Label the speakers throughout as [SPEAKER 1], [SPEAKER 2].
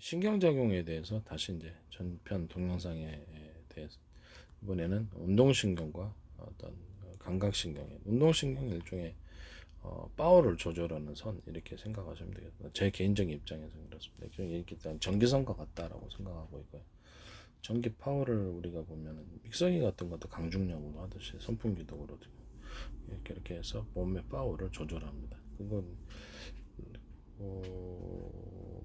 [SPEAKER 1] 신경작용에 대해서 다시 이제 전편 동영상에 대해서 이번에는 운동신경과 어떤 감각신경의 운동신경 일종의 파워를 조절하는 선 이렇게 생각하시면 되겠습니다. 제 개인적인 입장에서 그렇습니다. 이렇게 전기선과 같다라고 생각하고 있고요. 전기 파워를 우리가 보면은 믹서기 같은 것도 강중력으로 하듯이 선풍기도 그렇고 이렇게 해서 몸의 파워를 조절합니다. 그건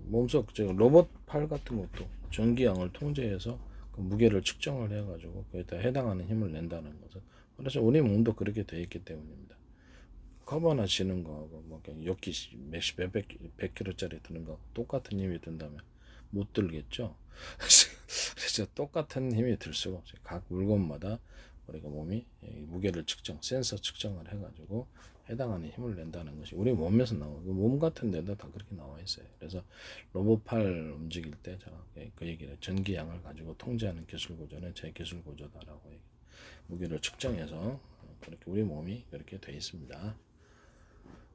[SPEAKER 1] 몸속 로봇 팔 같은 것도 전기양을 통제해서 그 무게를 측정을 해가지고 거기다 해당하는 힘을 낸다는 것은 그래서 우리 몸도 그렇게 되어 있기 때문입니다. 커버나 지는 거하고 뭐 역기 백 킬로짜리 드는 거 똑같은 힘이 든다면 못 들겠죠. 그래서 똑같은 힘이 들 수가 없어요. 각 물건마다 우리가 몸이 무게를 센서 측정을 해가지고 해당하는 힘을 낸다는 것이 우리 몸에서 나오고 몸 같은 데도 다 그렇게 나와 있어요. 그래서 로봇팔 움직일 때 제가 그 얘기를 전기양을 가지고 통제하는 기술 구조는 제 기술 구조다라고 얘기. 무게를 측정해서 그렇게 우리 몸이 그렇게 돼 있습니다.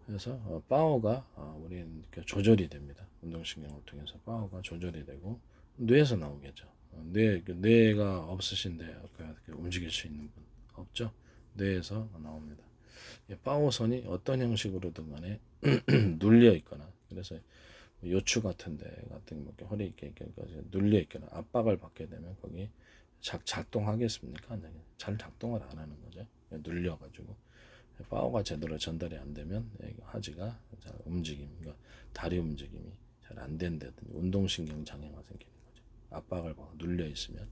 [SPEAKER 1] 그래서 파워가 우리 조절이 됩니다. 운동신경을 통해서 파워가 조절이 되고 뇌에서 나오겠죠. 뇌가 없으신데 움직일 수 있는 분 없죠. 뇌에서 나옵니다. 파워선이 어떤 형식으로든 간에 눌려 있거나 그래서 요추 같은 데 같은 허리 이렇게 눌려 있거나 압박을 받게 되면 거기 작동하겠습니까? 잘 작동을 안 하는 거죠. 눌려 가지고 파워가 제대로 전달이 안 되면 하지가 잘 그러니까 다리 움직임이 잘 안 된다든지 운동신경 장애가 생기는 거죠. 압박을 받고 눌려 있으면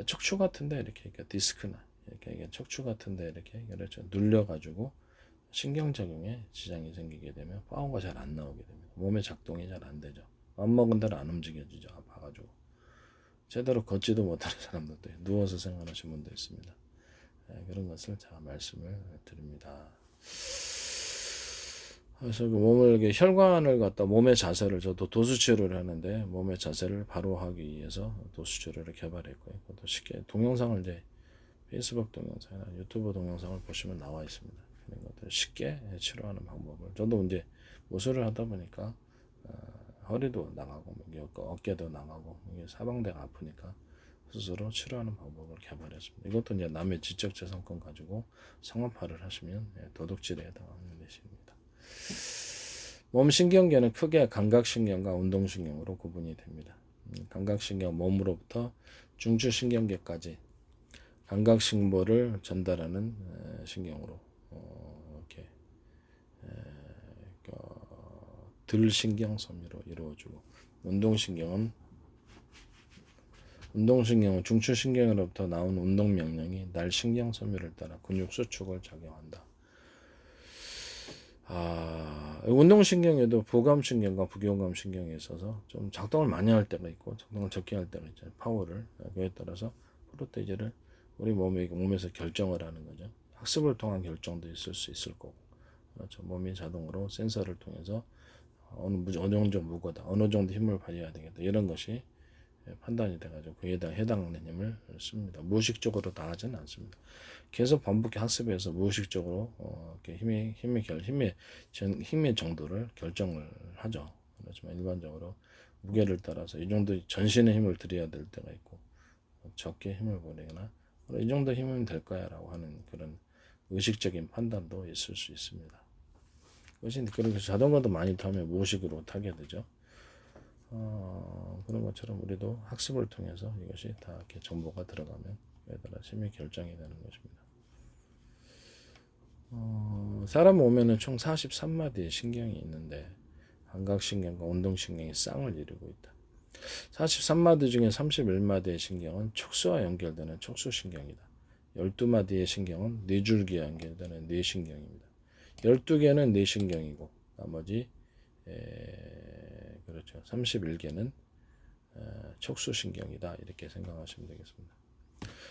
[SPEAKER 1] 척추 같은데 이렇게 디스크나 이렇게 척추 같은데 이렇게 그렇죠. 눌려 가지고 신경작용에 지장이 생기게 되면 파워가 잘 안 나오게 됩니다. 몸의 작동이 잘 안 되죠. 맘 먹은 대로 안 움직여지죠. 아파가지고 제대로 걷지도 못하는 사람들도 누워서 생활하시는 분도 있습니다. 그런 것을 제가 말씀을 드립니다. 그래서 그 몸을 이렇게 혈관을 갖다 몸의 자세를 저도 도수치료를 하는데 몸의 자세를 바로 하기 위해서 도수치료를 개발했고요. 그것도 쉽게 동영상을 이제 페이스북 동영상이나 유튜브 동영상을 보시면 나와 있습니다. 그런 것들 쉽게 치료하는 방법을 저도 이제 무술을 하다 보니까 허리도 나가고 어깨도 나가고 사방대가 아프니까 스스로 치료하는 방법을 개발했습니다. 이것도 이제 남의 지적재산권 가지고 상업화를 하시면 도둑질에 해당하는 것입니다. 몸 신경계는 크게 감각신경과 운동신경으로 구분이 됩니다. 감각신경 몸으로부터 중추신경계까지 감각신호를 전달하는 신경으로 이렇게 들신경섬유로 이루어지고 운동신경은 중추신경으로부터 나온 운동명령이 날신경섬유를 따라 근육수축을 작용한다. 운동신경에도 부감신경과 부교감신경이 있어서 좀 작동을 많이 할 때가 있고 작동을 적게 할 때가 있잖아요. 파워를 그에 따라서 프로테이지를 우리 몸에서 결정을 하는 거죠. 학습을 통한 결정도 있을 수 있을 거고 그렇죠. 몸이 자동으로 센서를 통해서 어느 정도 무거다 어느 정도 힘을 발휘해야 되겠다 이런 것이 판단이 돼가지고 그에 해당하는 힘을 씁니다. 무의식적으로 다 하지는 않습니다. 계속 반복해 학습해서 무의식적으로 힘의 정도를 결정을 하죠. 그렇지만 일반적으로 무게를 따라서 이 정도 전신의 힘을 들여야 될 때가 있고 적게 힘을 보내거나 이 정도 힘이면 될 거야 라고 하는 그런 의식적인 판단도 있을 수 있습니다. 그래서 자동차도 많이 타면 무의식으로 타게 되죠. 그런 것처럼 우리도 학습을 통해서 이것이 다 이렇게 정보가 들어가면 그에 따라 힘이 결정이 되는 것입니다. 사람 몸에는 총 43마디의 신경이 있는데 감각신경과 운동신경이 쌍을 이루고 있다. 43마디 중에 31마디의 신경은 척수와 연결되는 척수신경이다. 12마디의 신경은 뇌줄기와 연결되는 뇌신경입니다. 12개는 뇌신경이고 나머지 그렇죠. 31개는 척수신경이다. 이렇게 생각하시면 되겠습니다.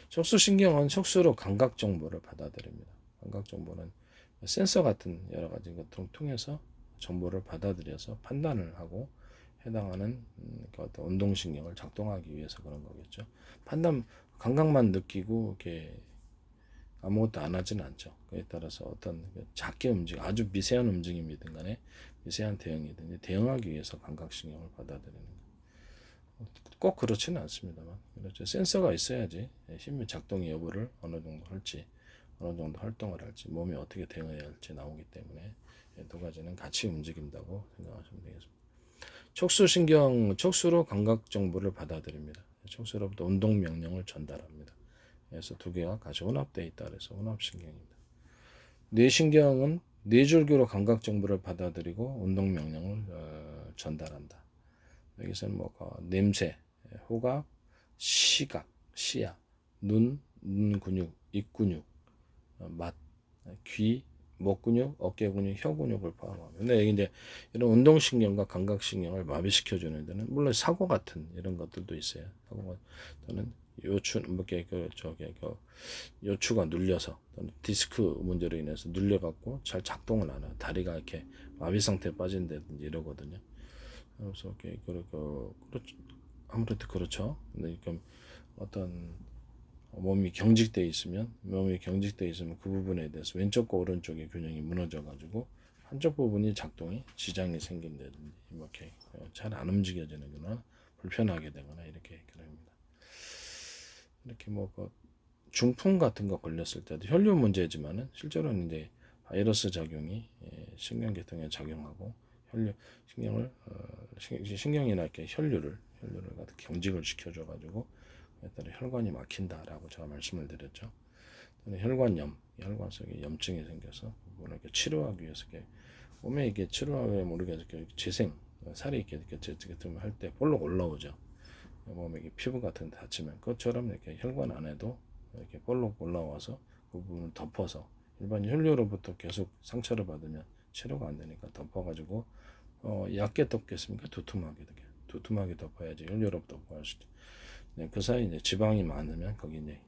[SPEAKER 1] 척수신경은 척수로 감각 정보를 받아들입니다. 감각 정보는 센서 같은 여러 가지 것들을 통해서 정보를 받아들여서 판단을 하고 해당하는 어떤 운동신경을 작동하기 위해서 그런 거겠죠. 감각만 느끼고 이렇게 아무것도 안 하지는 않죠. 그에 따라서 어떤 작게 아주 미세한 움직임이든 간에 미세한 대응이든 대응하기 위해서 감각신경을 받아들이는 거예요. 꼭 그렇지는 않습니다만, 그렇죠. 센서가 있어야지 힘의 작동 여부를 어느 정도 할지, 어느 정도 활동을 할지, 몸이 어떻게 대응해야 할지 나오기 때문에 두 가지는 같이 움직인다고 생각하시면 되겠습니다. 촉수신경, 촉수로 감각 정보를 받아들입니다. 촉수로부터 운동 명령을 전달합니다. 그래서 두 개가 같이 혼합되어 있다 그래서 혼합신경입니다. 뇌신경은 뇌줄기로 감각 정보를 받아들이고 운동 명령을 전달한다. 여기서는 뭐 냄새, 호각, 시각, 시야, 눈 근육, 입 근육, 맛, 귀, 목 근육, 어깨 근육, 혀 근육을 포함합니다. 근데 여기 이제 이런 운동신경과 감각신경을 마비시켜주는 데는 물론 사고 같은 이런 것들도 있어요. 사고가 또는 요추 뭐게 그 요추가 눌려서 또는 디스크 문제로 인해서 눌려갖고 잘 작동을 안 해요. 다리가 이렇게 마비 상태에 빠진다든지 이러거든요. 그래서 그렇죠. 아무래도 그렇죠. 근데 그럼 어떤 몸이 경직돼 있으면 그 부분에 대해서 왼쪽과 오른쪽의 균형이 무너져 가지고 한쪽 부분이 작동이 지장이 생긴다든지 이렇게 잘 안 움직여지거나 불편하게 되거나 이렇게 그럽니다. 이렇게 뭐그 중풍 같은 거 걸렸을 때도 혈류 문제지만은 실제로는 이제 바이러스 작용이 신경계통에 작용하고 혈류 신경이나 이렇게 혈류를 갖다 경직을 시켜줘 가지고 따라 혈관이 막힌다라고 제가 말씀을 드렸죠. 혈관염, 혈관 속에 염증이 생겨서 그걸 이렇게 치료하기 위해서 이렇게 몸에 이게 치료하게 모르게 재생 살이 이렇게 할 때 볼록 올라오죠. 몸에 피부 같은 데 다치면 그것처럼 이렇게 혈관 안에도 이렇게 볼록 올라와서 그 부분을 덮어서 일반 혈류로부터 계속 상처를 받으면 치료가 안 되니까 덮어가지고 얇게 덮겠습니까? 두툼하게 덮어야지 혈류로부터 보호할 수 있죠. 그 사이 이제 지방이 많으면 거기 이제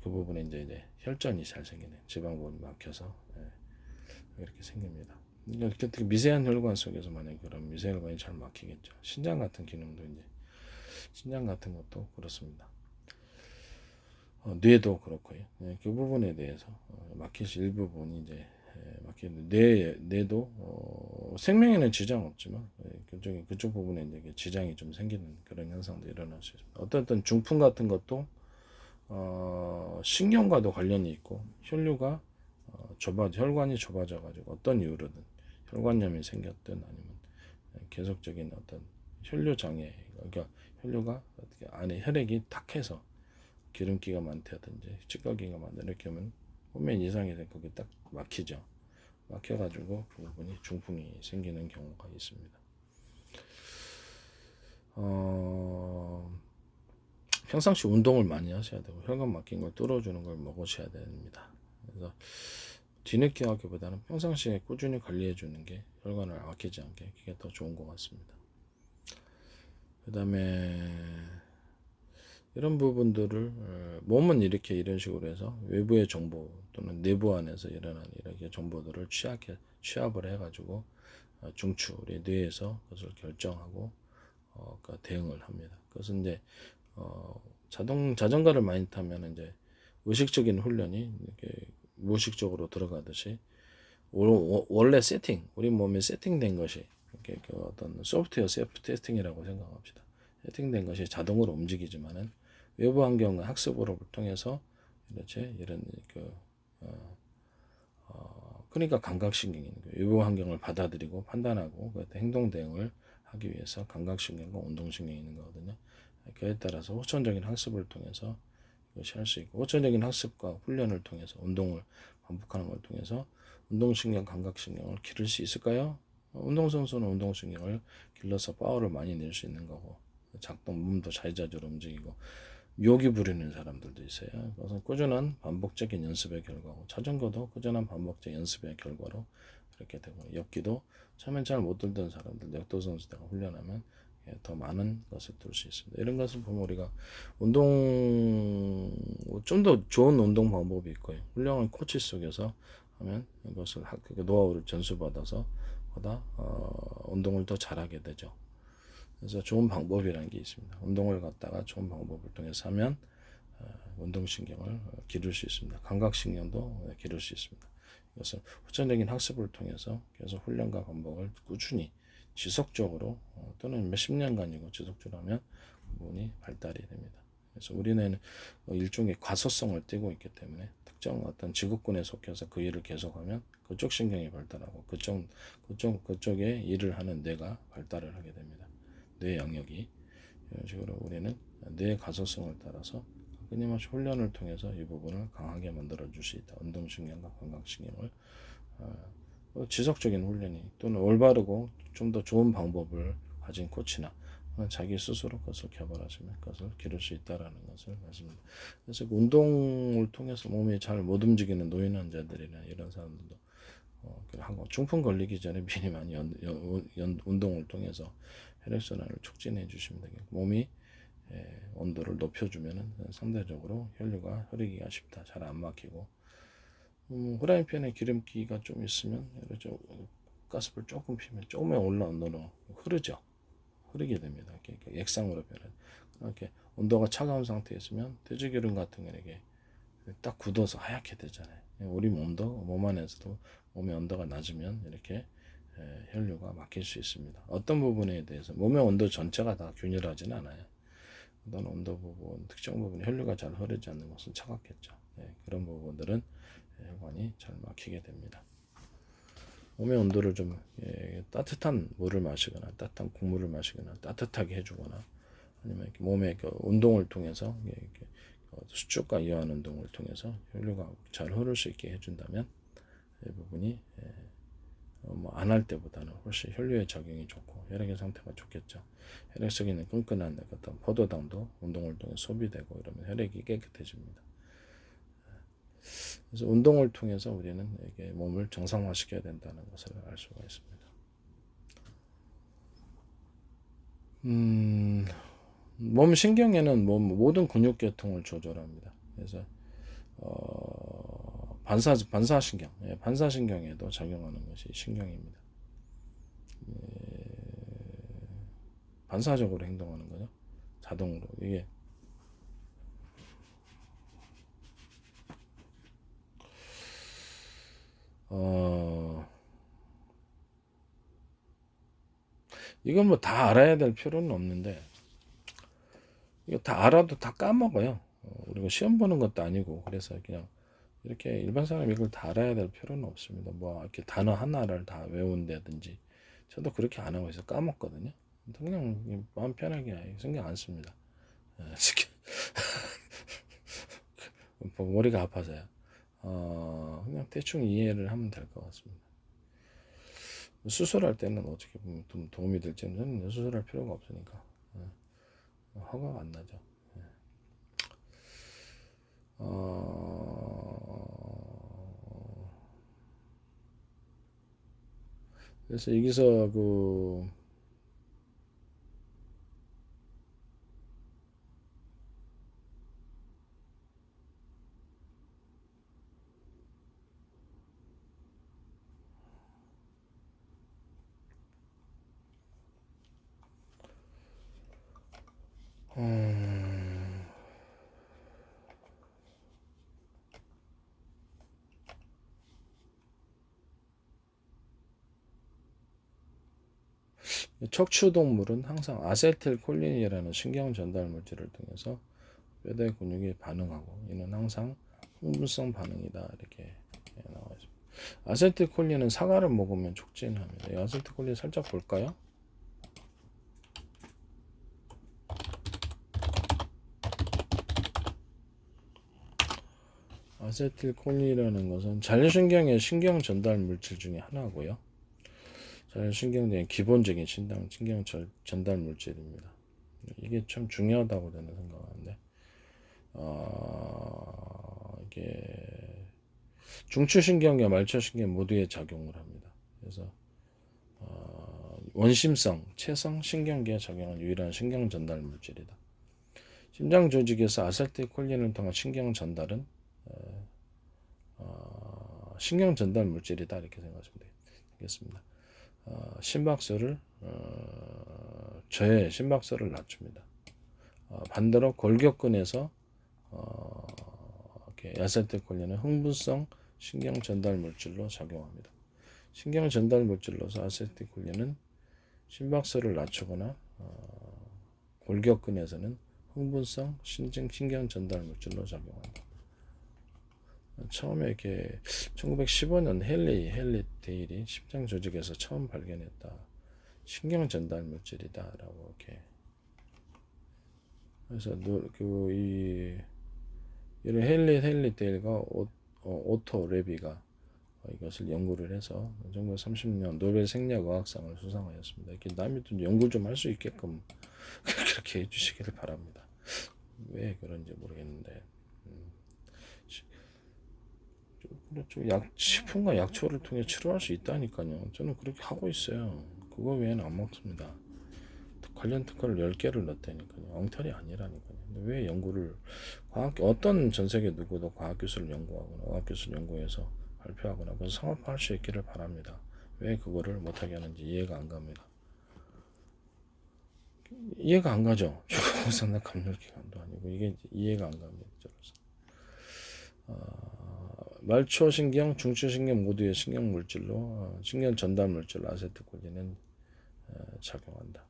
[SPEAKER 1] 그 부분에 이제 혈전이 잘 생기네. 지방 부분이 막혀서 이렇게 생깁니다. 이렇게 미세한 혈관 속에서 만약 그런 미세혈관이 잘 막히겠죠. 신장 같은 기능도 이제 신장 같은 것도 그렇습니다. 뇌도 그렇고요. 그 부분에 대해서 막히실 일부분이 이제 막히는 뇌도 생명에는 지장 없지만 그쪽 부분에 이제 지장이 좀 생기는 그런 현상도 일어날 수 있습니다. 어떤 중풍 같은 것도 신경과도 관련이 있고 혈류가 혈관이 좁아져 가지고 어떤 이유로든 혈관염이 생겼든 아니면 계속적인 어떤 혈류 장애, 그러니까 혈류가 안에 혈액이 탁해서 기름기가 많다든지 찌꺼기가 많다 이렇게 하면 호면 이상이 된 거기 딱 막히죠. 막혀가지고 그 부분이 중풍이 생기는 경우가 있습니다. 평상시 운동을 많이 하셔야 되고 혈관 막힌 걸 뚫어주는 걸 먹으셔야 됩니다. 그래서 뒤늦게 하기보다는 평상시에 꾸준히 관리해 주는 게 혈관을 막히지 않게 그게 더 좋은 것 같습니다. 그 다음에 이런 부분들을 몸은 이렇게 이런 식으로 해서 외부의 정보 또는 내부 안에서 일어나는 이렇게 정보들을 취합을 해가지고 중추의 뇌에서 그것을 결정하고 그러니까 대응을 합니다. 그것은 이제 자전거를 많이 타면 이제 의식적인 훈련이 이렇게 무의식적으로 들어가듯이 원래 우리 몸에 세팅된 것이 이렇게 그 어떤 소프트웨어 셀프 테스팅이라고 생각합시다. 세팅된 것이 자동으로 움직이지만은 외부 환경과 학습으로 통해서 이런 그러니까 감각신경이 있는 거예요. 외부 환경을 받아들이고 판단하고 행동 대응을 하기 위해서 감각신경과 운동신경이 있는 거거든요. 그에 따라서 호전적인 학습을 통해서 이것이 할 수 있고 호전적인 학습과 훈련을 통해서 운동을 반복하는 걸 통해서 운동신경, 감각신경을 기를 수 있을까요? 운동선수는 운동신경을 길러서 파워를 많이 낼 수 있는 거고 몸도 자유자재로 움직이고 묘기 부리는 사람들도 있어요. 그래서 꾸준한 반복적인 연습의 결과고 자전거도 꾸준한 반복적 연습의 결과로 그렇게 되고 엽기도 처음엔 잘 못 들던 사람들 역도 선수들과 훈련하면 더 많은 것을 들 수 있습니다. 이런 것을 보면 우리가 좀 더 좋은 운동 방법이 있고요. 훌륭한 코치 속에서 하면 이것을 노하우를 전수받아서 보다 운동을 더 잘하게 되죠. 그래서 좋은 방법이라는 게 있습니다. 운동을 갖다가 좋은 방법을 통해서 하면 운동신경을 기를 수 있습니다. 감각신경도 기를 수 있습니다. 이것은 후천적인 학습을 통해서 계속 훈련과 반복을 꾸준히 지속적으로 또는 몇십 년간이고 지속적으로 하면 그 부분이 발달이 됩니다. 그래서 우리는 일종의 과소성을 띠고 있기 때문에 특정 어떤 지구군에 속해서 그 일을 계속하면 그쪽 신경이 발달하고 그쪽에 일을 하는 뇌가 발달을 하게 됩니다. 뇌 영역이. 이런 식으로 우리는 뇌의 가소성을 따라서 끊임없이 훈련을 통해서 이 부분을 강하게 만들어 줄 수 있다. 운동신경과 감각신경을 지속적인 훈련이 또는 올바르고 좀 더 좋은 방법을 가진 코치나 자기 스스로 그것을 개발하시면 그것을 기를 수 있다라는 것을 말씀드립니다. 그래서 운동을 통해서 몸이 잘 못 움직이는 노인 환자들이나 이런 사람들도 중풍 걸리기 전에 미리 많이 운동을 통해서 혈액순환을 촉진해 주시면 되겠고 몸이 온도를 높여주면 상대적으로 혈류가 쉽다. 잘 안 막히고 후라이팬에 기름기가 좀 있으면 가스불 조금 피면 조금만 올라온 온도로 흐르게 됩니다. 이렇게 액상으로 변해. 이렇게 온도가 차가운 상태에 있으면 돼지기름 같은 게 이렇게 딱 굳어서 하얗게 되잖아요. 우리 몸 안에서도 몸의 온도가 낮으면 이렇게 혈류가 막힐 수 있습니다. 어떤 부분에 대해서 몸의 온도 전체가 다 균일하지는 않아요. 어떤 온도 부분, 특정 부분 혈류가 잘 흐르지 않는 것은 차갑겠죠. 그런 부분들은 혈관이 잘 막히게 됩니다. 몸의 온도를 좀 따뜻한 물을 마시거나 따뜻한 국물을 마시거나 따뜻하게 해주거나 아니면 이렇게 몸의 운동을 통해서 수축과 이완 운동을 통해서 혈류가 잘 흐를 수 있게 해준다면 이 부분이 안 할 때보다는 훨씬 혈류의 작용이 좋고 혈액의 상태가 좋겠죠. 혈액 속에 있는 끈끈한 어떤 포도당도 운동을 통해 소비되고 이러면 혈액이 깨끗해집니다. 그래서 운동을 통해서 우리는 이게 몸을 정상화시켜야 된다는 것을 알 수가 있습니다. 몸 신경에는 모든 근육계통을 조절합니다. 그래서 반사신경, 반사신경에도 작용하는 것이 신경입니다. 반사적으로 행동하는 거죠. 자동으로 이게 이건 뭐 다 알아야 될 필요는 없는데 이거 다 알아도 다 까먹어요. 그리고 시험 보는 것도 아니고 그래서 그냥 이렇게 일반 사람이 이걸 다 알아야 될 필요는 없습니다. 뭐 이렇게 단어 하나를 다 외운다든지 저도 그렇게 안 하고 있어 까먹거든요. 그냥 마음 편하게 신경 안 씁니다. 머리가 아파서요. 그냥 대충 이해를 하면 될 것 같습니다. 수술할 때는 어떻게 보면 좀 도움이 될지는 저는 수술할 필요가 없으니까 허가가 안 나죠. 그래서 여기서 척추동물은 항상 아세틸콜린이라는 신경 전달 물질을 통해서 뼈대 근육이 반응하고 이는 항상 흥분성 반응이다 이렇게 나와 있습니다. 아세틸콜린은 사과를 먹으면 촉진합니다. 이 아세틸콜린 살짝 볼까요? 아세틸콜린이라는 것은 자율신경의 신경 전달 물질 중에 하나고요. 자율신경의 기본적인 신경 전달 물질입니다. 이게 참 중요하다고 저는 생각하는데 이게 중추신경과 말초신경 모두에 작용을 합니다. 그래서 원심성, 체성 신경계에 작용하는 유일한 신경 전달 물질이다. 심장 조직에서 아세틸콜린을 통한 신경 전달은 신경 전달 물질이다 이렇게 생각하시면 되겠습니다. 심박수를 심박수를 낮춥니다. 반대로 골격근에서 아세틸콜린은 흥분성 신경 전달 물질로 작용합니다. 신경 전달 물질로서 아세틸콜린은 심박수를 낮추거나 골격근에서는 흥분성 신경 전달 물질로 작용한다. 처음에 이렇게 1915년 헨리 데일이 심장 조직에서 처음 발견했다. 신경 전달 물질이다라고 이렇게. 그래서 이런 헨리 데일과 오토 레비가 이것을 연구를 해서 1930년 노벨 생리학의학상을 수상하였습니다. 이렇게 남이 좀 연구 좀 할 수 있게끔 그렇게 해주시기를 바랍니다. 왜 그런지 모르겠는데 그렇죠. 식품과 약초를 통해 치료할 수 있다니까요. 저는 그렇게 하고 있어요. 그거 외에는 안 먹습니다. 관련 특허를 10개를 넣었다니까요. 엉터리 아니라니까요. 근데 왜 연구를 어떤 전 세계 누구도 과학기술을 연구하거나 과학기술 연구해서 발표하거나 그래서 상업화할 수 있기를 바랍니다. 왜 그거를 못하게 하는지 이해가 안 갑니다. 이해가 안 가죠. 중국산의 감귤기관도 아니고 이게 이해가 안 갑니다. 말초신경, 중추신경 모두의 신경 물질로 신경 전달 물질 아세트콜린은 작용한다.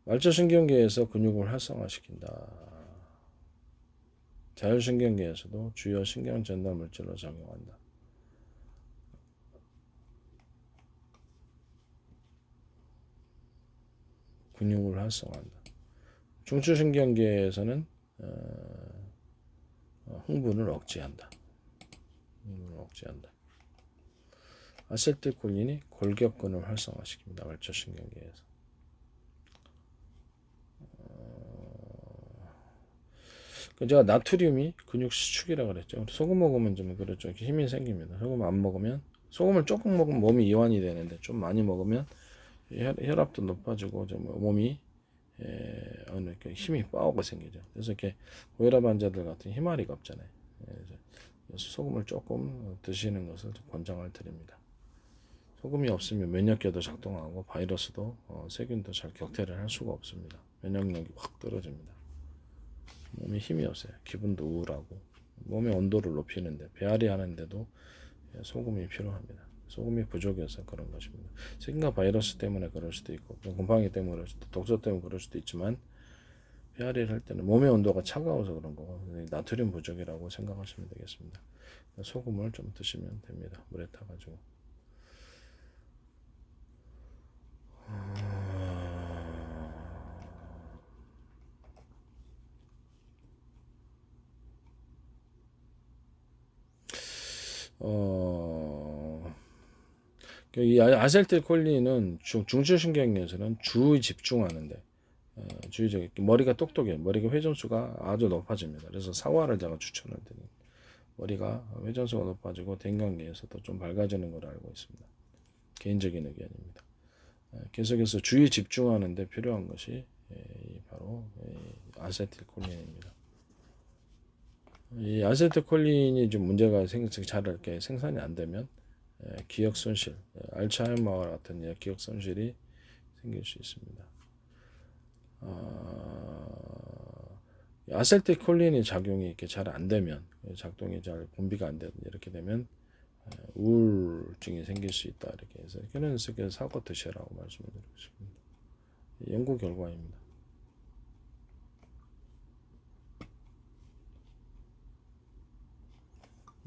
[SPEAKER 1] 말초신경계에서 근육을 활성화시킨다. 자율신경계에서도 주요 신경 전달 물질로 작용한다. 근육을 활성화한다. 중추신경계에서는 흥분을 억제한다. 아세틸콜린이 골격근을 활성화시킵니다. 말초신경계에서. 제가 나트륨이 근육 수축이라고 그랬죠. 소금 먹으면 좀 그렇죠. 힘이 생깁니다. 소금 안 먹으면 소금을 조금 먹으면 몸이 이완이 되는데 좀 많이 먹으면 혈압도 높아지고 좀 몸이 어느 힘이 빠오가 생기죠. 그래서 이렇게 고혈압 환자들 같은 힘마리가 없잖아요. 그래서 소금을 조금 드시는 것을 권장을 드립니다. 소금이 없으면 면역계도 작동하고 바이러스도 세균도 잘 격퇴를 할 수가 없습니다. 면역력이 확 떨어집니다. 몸에 힘이 없어요. 기분도 우울하고 몸의 온도를 높이는데 배앓이 하는데도 소금이 필요합니다. 소금이 부족해서 그런 것입니다. 세균과 바이러스 때문에 그럴 수도 있고 곰팡이 때문에 그럴 수도 독소 때문에 그럴 수도 있지만 배앓이를 할 때는 몸의 온도가 차가워서 그런 거고 나트륨 부족이라고 생각하시면 되겠습니다. 소금을 좀 드시면 됩니다. 물에 타가지고. 이 아세틸콜린은 중추신경에서는 주의 집중하는데 주의적 머리가 똑똑해요. 머리가 회전수가 아주 높아집니다. 그래서 사과를 제가 추천을 드립니다. 머리가 회전수가 높아지고 대인관계에서도 좀 밝아지는 걸 알고 있습니다. 개인적인 의견입니다. 계속해서 주의 집중하는 데 필요한 것이 바로 아세틸콜린입니다. 이 아세틸콜린이 좀 문제가 잘 이렇게 생산이 안 되면 기억 손실, 알츠하이머와 같은 기억 손실이 생길 수 있습니다. 아세틸콜린이 작용이 이렇게 잘 안 되면 작동이 잘 분비가 안 되면 이렇게 되면 우울증이 생길 수 있다 이렇게 해서 그런 식의 사고 드시라고 말씀을 드리고 싶습니다. 연구 결과입니다.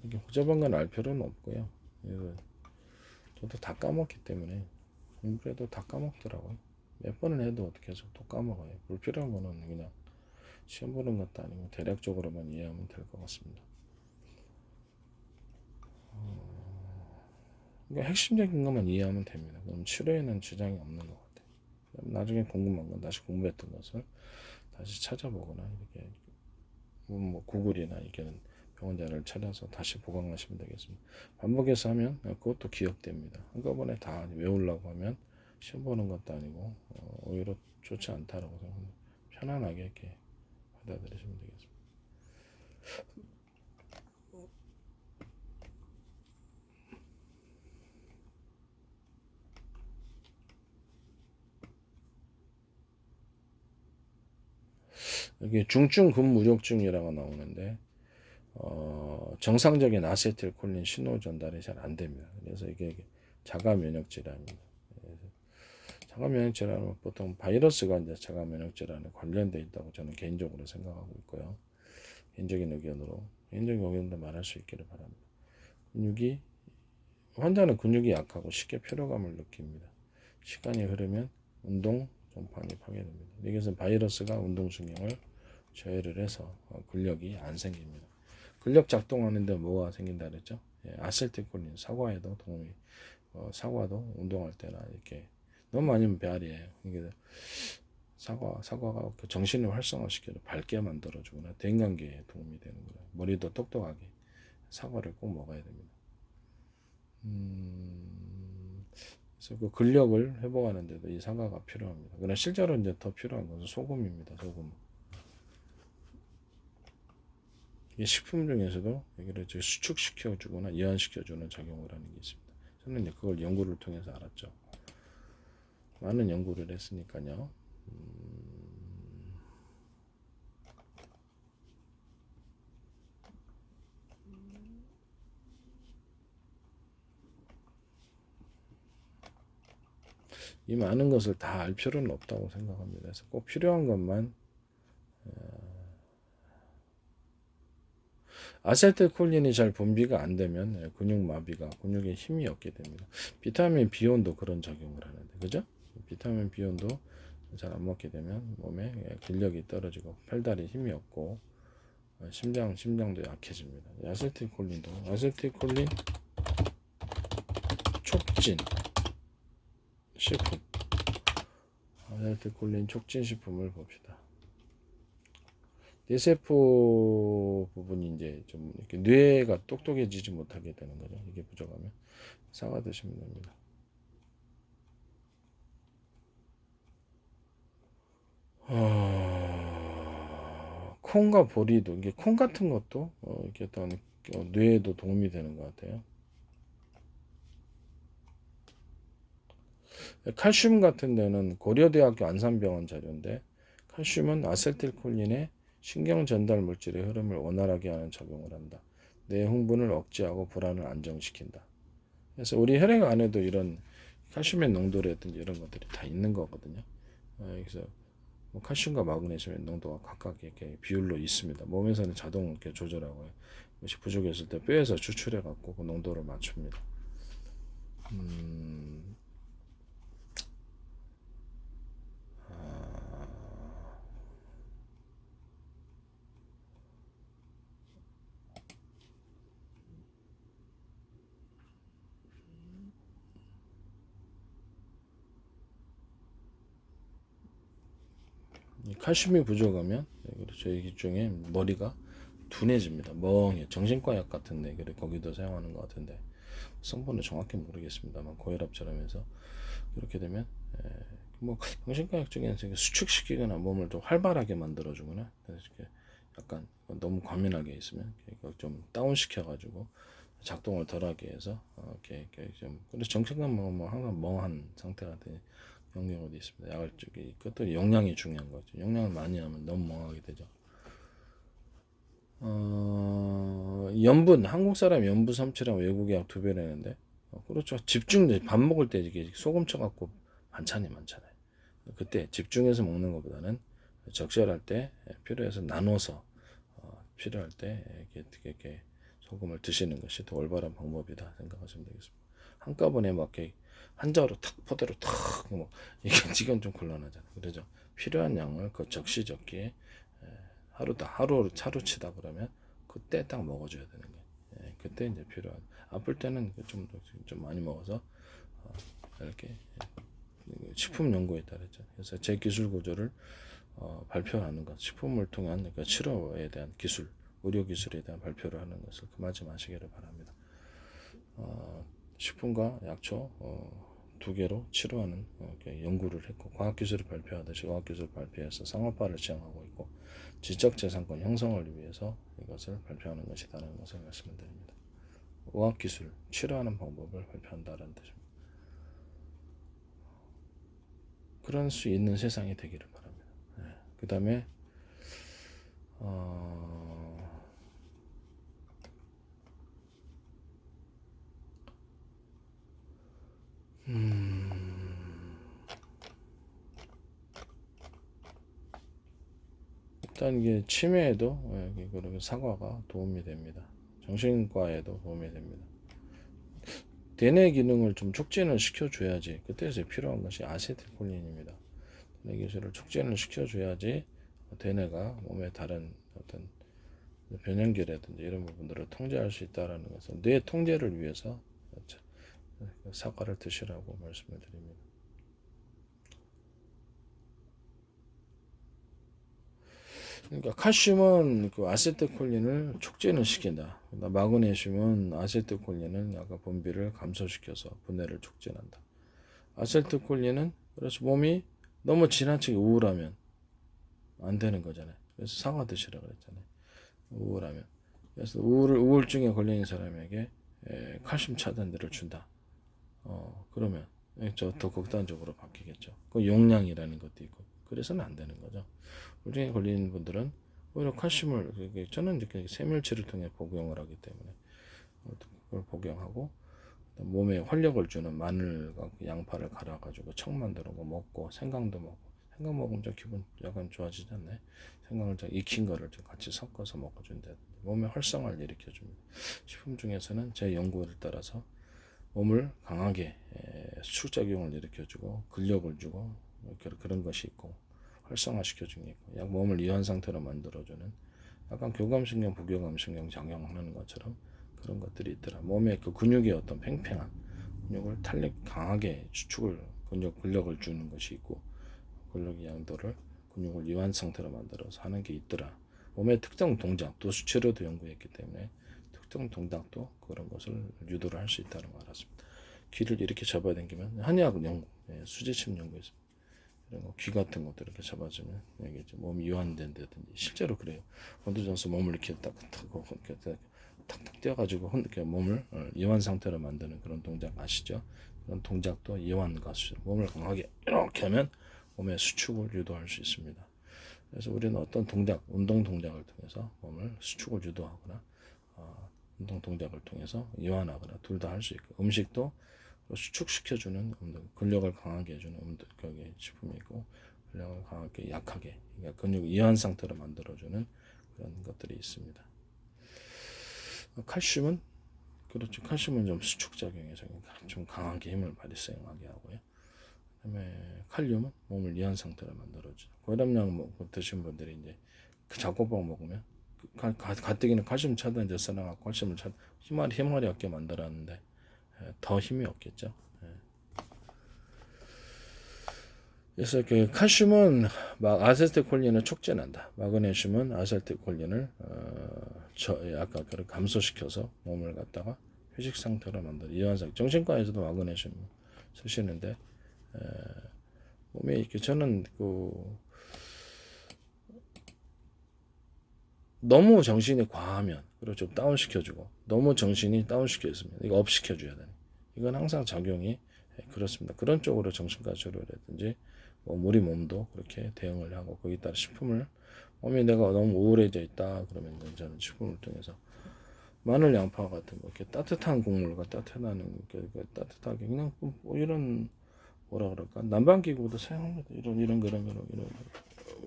[SPEAKER 1] 이게 복잡한 건 알 필요는 없고요. 저도 다 까먹기 때문에 공부해도 다 까먹더라고요. 몇 번을 해도 계속 또 까먹어요. 불필요한 거는 그냥 시험 보는 것도 아니고 대략적으로만 이해하면 될 것 같습니다. 그러니까 핵심적인 것만 이해하면 됩니다. 그럼 치료에는 지장이 없는 것 같아요. 나중에 궁금한 건 다시 공부했던 것을 다시 찾아보거나 이렇게 뭐 구글이나 이렇게는 병원자를 찾아서 다시 보강하시면 되겠습니다. 반복해서 하면 그것도 기억됩니다. 한꺼번에 다 외우려고 하면 시험 보는 것도 아니고 오히려 좋지 않다라고 생각합니다. 편안하게 이렇게 받아들이시면 되겠습니다. 여기 중증 근무력증이라고 나오는데 정상적인 아세틸콜린 신호 전달이 잘 안 됩니다. 그래서 이게 자가 면역 질환입니다. 자가 면역 질환은 보통 바이러스가 이제 자가 면역 질환에 관련돼 있다고 저는 개인적으로 생각하고 있고요. 개인적인 의견도 말할 수 있기를 바랍니다. 환자는 근육이 약하고 쉽게 피로감을 느낍니다. 시간이 흐르면 운동 전반이 파괴됩니다. 이것은 바이러스가 운동신경을 저해를 해서 근력이 안 생깁니다. 근력 작동하는데 뭐가 생긴다 그랬죠? 아세틸콜린, 사과에도 도움이, 사과도 운동할 때나 이렇게 너무 많으면 배앓이에요. 그러니까 사과가 그 정신을 활성화시켜서 밝게 만들어주거나 대인관계에 도움이 되는 거예요. 머리도 똑똑하게 사과를 꼭 먹어야 됩니다. 그래서 그 근력을 회복하는 데도 이 사과가 필요합니다. 그러나 실제로 이제 더 필요한 것은 소금입니다. 소금. 이 식품 중에서도 여기를 수축시켜주거나 이완시켜주는 작용을 하는 게 있습니다. 저는 이제 그걸 연구를 통해서 알았죠. 많은 연구를 했으니까요. 이 많은 것을 다 알 필요는 없다고 생각합니다. 그래서 꼭 필요한 것만 아세틸콜린이 잘 분비가 안 되면 근육마비가 근육에 힘이 없게 됩니다. 비타민 B온도 그런 작용을 하는데 그죠? 비타민 B온도 잘 안 먹게 되면 몸에 근력이 떨어지고 팔다리 힘이 없고 심장도 약해집니다. 아세틸콜린 촉진 식품 아세틸콜린 촉진 식품을 봅시다. 뇌세포 부분이 이제 좀 이렇게 뇌가 똑똑해지지 못하게 되는 거죠. 이게 부족하면 사과 드시면 됩니다. 콩과 보리도 이게 콩 같은 것도 이렇게 어떤 뇌에도 도움이 되는 것 같아요. 칼슘 같은 데는 고려대학교 안산병원 자료인데 칼슘은 아세틸콜린의 신경 전달 물질의 흐름을 원활하게 하는 작용을 한다. 뇌 흥분을 억제하고 불안을 안정시킨다. 그래서 우리 혈액 안에도 이런 칼슘의 농도라든지 이런 것들이 다 있는 거거든요. 그래서 칼슘과 마그네슘의 농도가 각각 이렇게 비율로 있습니다. 몸에서는 자동 이렇게 조절하고요. 이것이 부족했을 때 뼈에서 추출해 갖고 그 농도를 맞춥니다. 칼슘이 부족하면 그렇죠. 이 중에 머리가 둔해집니다. 멍해. 정신과 약 같은데 그래 거기도 사용하는 것 같은데 성분은 정확히 모르겠습니다만 고혈압처럼 해서 그렇게 되면 뭐 정신과 약 중에는 수축시키거나 몸을 좀 활발하게 만들어주거나 이렇게 약간 너무 과민하게 있으면 좀 다운시켜 가지고 작동을 덜하게 해서 이렇게 좀 그래서 정신과 먹으면 항상 멍한 상태가 되는 경우도 있습니다. 약을 쪽이 그것도 영양이 중요한 거죠. 영양을 많이 하면 너무 멍하게 되죠. 연분 한국 사람 연분 섭취량 외국의 약 2배라는데 그렇죠. 밥 먹을 때 이게 소금 쳐갖고 반찬이 많잖아요. 그때 집중해서 먹는 것보다는 적절할 때 필요해서 나눠서 필요할 때 이렇게 소금을 드시는 것이 더 올바른 방법이다 생각하시면 되겠습니다. 한꺼번에 막 이렇게 한자로 탁 포대로 탁뭐 이게 지금 좀 곤란하잖아요. 그러죠. 필요한 양을 그 적시적기에 하루 차루치다 그러면 그때 딱 먹어줘야 되는 거예요. 그때 이제 필요한 아플 때는 좀 많이 먹어서 이렇게 식품 연구에 따르죠. 그래서 제 기술 구조를 발표하는 것, 식품을 통한 그러니까 치료에 대한 기술, 의료 기술에 대한 발표를 하는 것을 금하지 마시기를 바랍니다. 식품과 약초 두 개로 치료하는 연구를 했고 과학기술을 발표하듯이 과학기술을 발표해서 상업화를 지향하고 있고 지적재산권 형성을 위해서 이것을 발표하는 것이라는 것을 말씀드립니다. 의학기술, 치료하는 방법을 발표한다는 뜻입니다. 그런 수 있는 세상이 되기를 바랍니다. 그 다음에 일단 이게 치매에도 그렇게 사과가 도움이 됩니다. 정신과에도 도움이 됩니다. 대뇌 기능을 좀 촉진을 시켜줘야지, 그때서 필요한 것이 아세틸콜린입니다. 대뇌 기술을 촉진을 시켜줘야지 대뇌가 몸의 다른 어떤 변형기라든지 이런 부분들을 통제할 수 있다는 것은 뇌 통제를 위해서 사과를 드시라고 말씀을 드립니다. 그러니까 칼슘은 그 아세틸콜린을 촉진을 시킨다. 마그네슘은 아세틸콜린은 아까 분비를 감소시켜서 분해를 촉진한다. 아세틸콜린은 그래서 몸이 너무 지나치게 우울하면 안 되는 거잖아요. 그래서 사과 드시라 그랬잖아요. 우울하면. 그래서 우울증에 걸린 사람에게 칼슘 차단제를 준다. 그러면 더 극단적으로 바뀌겠죠. 그 용량이라는 것도 있고. 그래서는 안 되는 거죠. 우울증에 걸린 분들은 오히려 칼슘을, 저는 이렇게 세밀치를 통해 복용을 하기 때문에 그걸 복용하고, 몸에 활력을 주는 마늘과 양파를 갈아가지고 청 만드는 거 먹고, 생강도 먹고. 생강 먹으면 좀 기분 약간 좋아지지 않나요? 생강을 좀 익힌 거를 좀 같이 섞어서 먹어준다. 몸의 활성화를 일으켜줍니다. 식품 중에서는 제 연구를 따라서 몸을 강하게 수축작용을 일으켜주고 근력을 주고 그런 것이 있고, 활성화시켜주는 게 있고, 약 몸을 이완 상태로 만들어주는, 약간 교감신경 부교감신경 작용하는 것처럼 그런 것들이 있더라. 몸의 그 근육의 어떤 팽팽한 근육을 탄력 강하게 수축을 근력을 주는 것이 있고, 근력의 양도를 근육을 이완 상태로 만들어서 하는 게 있더라. 몸의 특정 동작, 또 수치로도 연구했기 때문에 특정 동작도 그런 것을 유도를 할 수 있다는 걸 알았습니다. 귀를 이렇게 잡아당기면 한의학 연구, 수지침 연구 있습니다. 이런 거, 귀 같은 것도 이렇게 잡아주면 이게 몸이 이완된다든지 실제로 그래요. 원두전수 몸을 이렇게 탁탁 떼어가지고 몸을 이완 상태로 만드는 그런 동작 아시죠? 그런 동작도 이완과 몸을 강하게 이렇게 하면 몸의 수축을 유도할 수 있습니다. 그래서 우리는 어떤 동작, 운동 동작을 통해서 몸을 수축을 유도하거나 운동 동작을 통해서 이완하거나 둘 다 할 수 있고, 음식도 수축시켜주는 근력을 강하게 해주는 식품이 있고, 근력을 강하게 약하게, 그러니까 근육 이완 상태로 만들어주는 그런 것들이 있습니다. 칼슘은 그렇죠. 칼슘은 좀 수축작용해서 좀 강하게 힘을 발생하게 하고요. 그다음에 칼륨은 몸을 이완 상태로 만들어주죠. 고혈압약 드신 분들이 이제 그 잡곡밥 먹으면 가뜩이나 칼슘 차단제 써놔갖고 칼슘을 힘을 얻게 만들었는데 더 힘이 없겠죠. 그래서 그 칼슘은 아세틸콜린을 촉진한다. 마그네슘은 아세틸콜린을 아까 그걸 감소시켜서 몸을 갖다가 휴식 상태로 만든 이완상. 정신과에서도 마그네슘 쓰시는데 몸에 이렇게 저는 너무 정신이 과하면 그리고 좀 다운시켜주고, 너무 정신이 다운시켜 있으면 이거 업시켜줘야 되는. 이건 항상 작용이 그렇습니다. 그런 쪽으로 정신과 치료라든지 우리 몸도 그렇게 대응을 하고, 거기에 따라 식품을, 몸이 내가 너무 우울해져 있다 그러면 저는 식품을 통해서 마늘 양파 같은 거, 이렇게 따뜻한 국물과 따뜻한 따뜻하게 그냥 이런 뭐라 그럴까, 난방기구도 사용합니다. 이런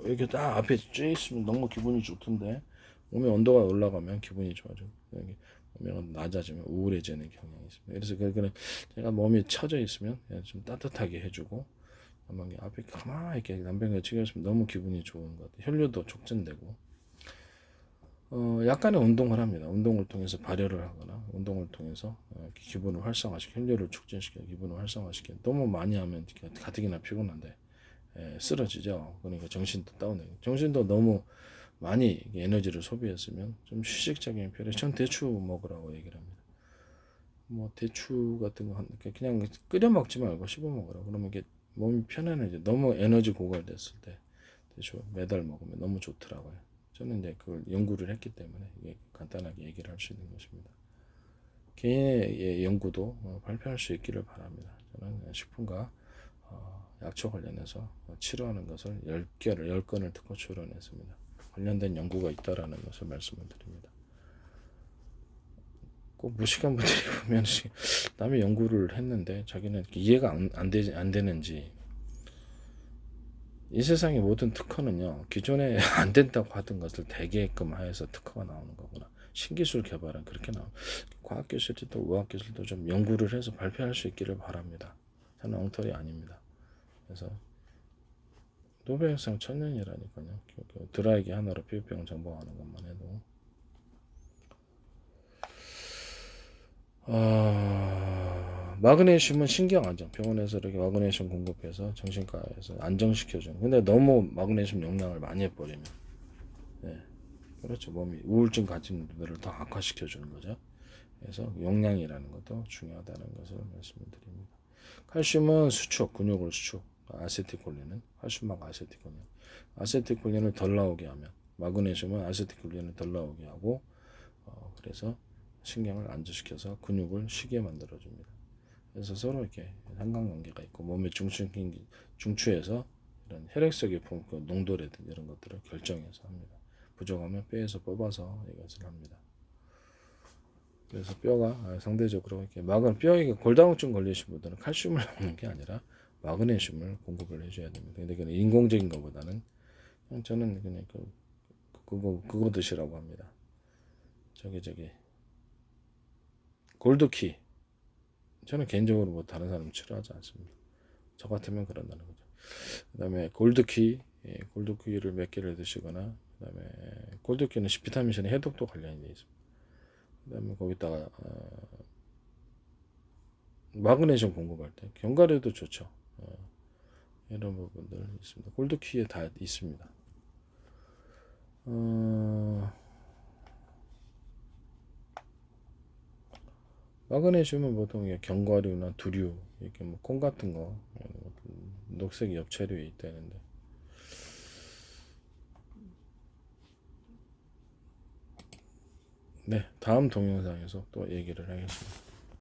[SPEAKER 1] 이렇게 딱 앞에 쭉 있으면 너무 기분이 좋던데, 몸의 온도가 올라가면 기분이 좋아져. 몸이 낮아지면 우울해지는 경향이 있습니다. 그래서 제가 몸이 처져 있으면 좀 따뜻하게 해주고, 난방기 앞에 가만히 이렇게 난방기가 치고 있으면 너무 기분이 좋은 것 같아요. 혈류도 촉진되고, 약간의 운동을 합니다. 운동을 통해서 발열을 하거나, 운동을 통해서 기분을 활성화시켜, 혈류를 촉진시켜 기분을 활성화시켜. 너무 많이 하면 가뜩이나 피곤한데 쓰러지죠. 그러니까 정신도 다운되고, 정신도 너무 많이 에너지를 소비했으면 좀 휴식적인 필요해. 전 대추 먹으라고 얘기를 합니다. 뭐 대추 같은 거 그냥 끓여 먹지 말고 씹어 먹으라고. 그러면 이게 몸이 편안해져. 너무 에너지 고갈됐을 때 대추 매달 먹으면 너무 좋더라고요. 저는 이제 그걸 연구를 했기 때문에 이게 간단하게 얘기를 할 수 있는 것입니다. 개인의 연구도 발표할 수 있기를 바랍니다. 저는 식품과 약초 관련해서 치료하는 것을 10건을 듣고 추론했습니다. 관련된 연구가 있다라는 것을 말씀을 드립니다. 꼭 무식한 분들이 보면 남의 연구를 했는데 자기는 이해가 안 되는지 이 세상의 모든 특허는요, 기존에 안 된다고 하던 것을 되게끔 하여서 특허가 나오는 거구나. 신기술 개발은 그렇게 나옵니다. 과학기술도 의학기술도 좀 연구를 해서 발표할 수 있기를 바랍니다. 저는 엉터리 아닙니다. 그래서 노벨상 천년이라니까요. 드라이기 하나로 피부병 정복하는 것만 해도. 마그네슘은 신경 안정. 병원에서 이렇게 마그네슘 공급해서 정신과에서 안정시켜주는. 근데 너무 마그네슘 용량을 많이 해버리면, 네, 그렇죠. 몸이 우울증 가진 분들을 더 악화시켜주는 거죠. 그래서 용량이라는 것도 중요하다는 것을 말씀을 드립니다. 칼슘은 수축, 근육을 수축. 아세틸콜린은 칼슘하고 아세틸콜린. 아세틸콜린을 덜 나오게 하면, 마그네슘은 아세틸콜린을 덜 나오게 하고, 그래서 신경을 안정시켜서 근육을 쉬게 만들어줍니다. 그래서 서로 이렇게 상관관계가 있고 몸의 중추에서 이런 혈액속의 농도라든지 이런 것들을 결정해서 합니다. 부족하면 뼈에서 뽑아서 이것을 합니다. 그래서 뼈가 상대적으로 이렇게 뼈에 골다공증 걸리신 분들은 칼슘을 먹는 게 아니라 마그네슘을 공급을 해줘야 됩니다. 근데 그건 인공적인 것보다는 그냥 저는 그냥 그거 드시라고 합니다. 저기 골드키. 저는 개인적으로 뭐 다른 사람 싫어하지 않습니다. 저 같으면 그런다는 거죠. 그다음에 골드키, 골드키를 몇 개를 드시거나, 그다음에 골드키는 비타민C는 해독도 관련이 되어 있습니다. 그다음에 거기다가 마그네슘 공급할 때 견과류도 좋죠. 이런 부분들 있습니다. 골드키에 다 있습니다. 마그네슘은 보통 견과류나 두류, 이렇게 뭐 콩 같은 거, 녹색 엽채류에 있다는데, 네, 다음 동영상에서 또 얘기를 하겠습니다.